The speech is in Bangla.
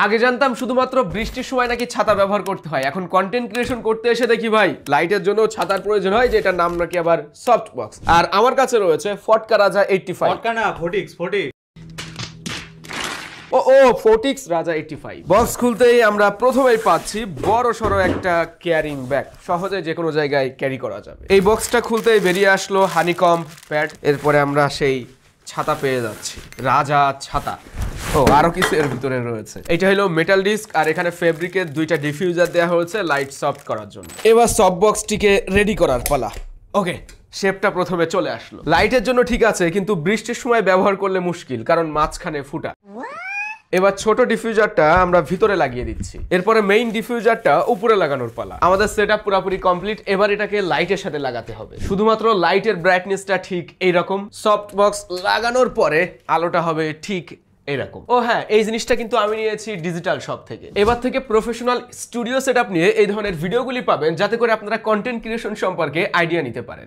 আগে জানতাম শুধুমাত্র বৃষ্টির সময় নাকি ছাতা ব্যবহার করতে হয়, এখন কন্টেন্ট ক্রিয়েশন করতে এসে দেখি ভাই লাইটের জন্য ছাতার প্রয়োজন হয়, যেটার নাম নাকি আবার সফট বক্স। আর আমার কাছে রয়েছে ফটকা রাজা 85। ফটকা না, ফোর্টিক্স। ফোর্টিক্স রাজা 85 বক্স খুলতেই আমরা প্রথমেই পাচ্ছি বড় সড়ো একটা ক্যারিং ব্যাগ, সহজে যে কোনো জায়গায় ক্যারি করা যাবে। এই বক্সটা খুলতেই বেরিয়ে আসলো হানিকম্ব প্যাড, এরপরে আমরা সেই ছাতা পেয়ে যাচ্ছি, রাজা ছাতা। আরো কিছু এর ভিতরে রয়েছে। এটা হলো মেটাল ডিস্ক, আর এখানে ফেব্রিকের দুইটা ডিফিউজার দেওয়া হয়েছে লাইট সফট করার জন্য। এবার সফট বক্সটিকে রেডি করার পালা। ওকে, শেপটা প্রথমে চলে আসলো। লাইটের জন্য ঠিক আছে, কিন্তু বৃষ্টির সময় ব্যবহার করলে মুশকিল, কারণ মাঝখানে ফুটা। এবার ছোট ডিফিউজারটা আমরা ভিতরে লাগিয়ে দিচ্ছি, এরপরে মেইন ডিফিউজারটা উপরে লাগানোর পালা। আমাদের সেটআপ পুরোপুরি কমপ্লিট। এবার এটাকে লাইটের সাথে লাগাতে হবে। শুধুমাত্র লাইটের ব্রাইটনেসটা ঠিক এইরকম, সফট বক্স লাগানোর পরে আলোটা হবে ঠিক এরকম। হ্যাঁ, এই জিনিসটা কিন্তু আমি নিয়েছি ডিজিটাল শপ থেকে। এবার থেকে প্রফেশনাল স্টুডিও সেটআপ নিয়ে এই ধরনের ভিডিওগুলি পাবেন, যাতে করে আপনারা কন্টেন্ট ক্রিয়েশন সম্পর্কে আইডিয়া নিতে পারেন।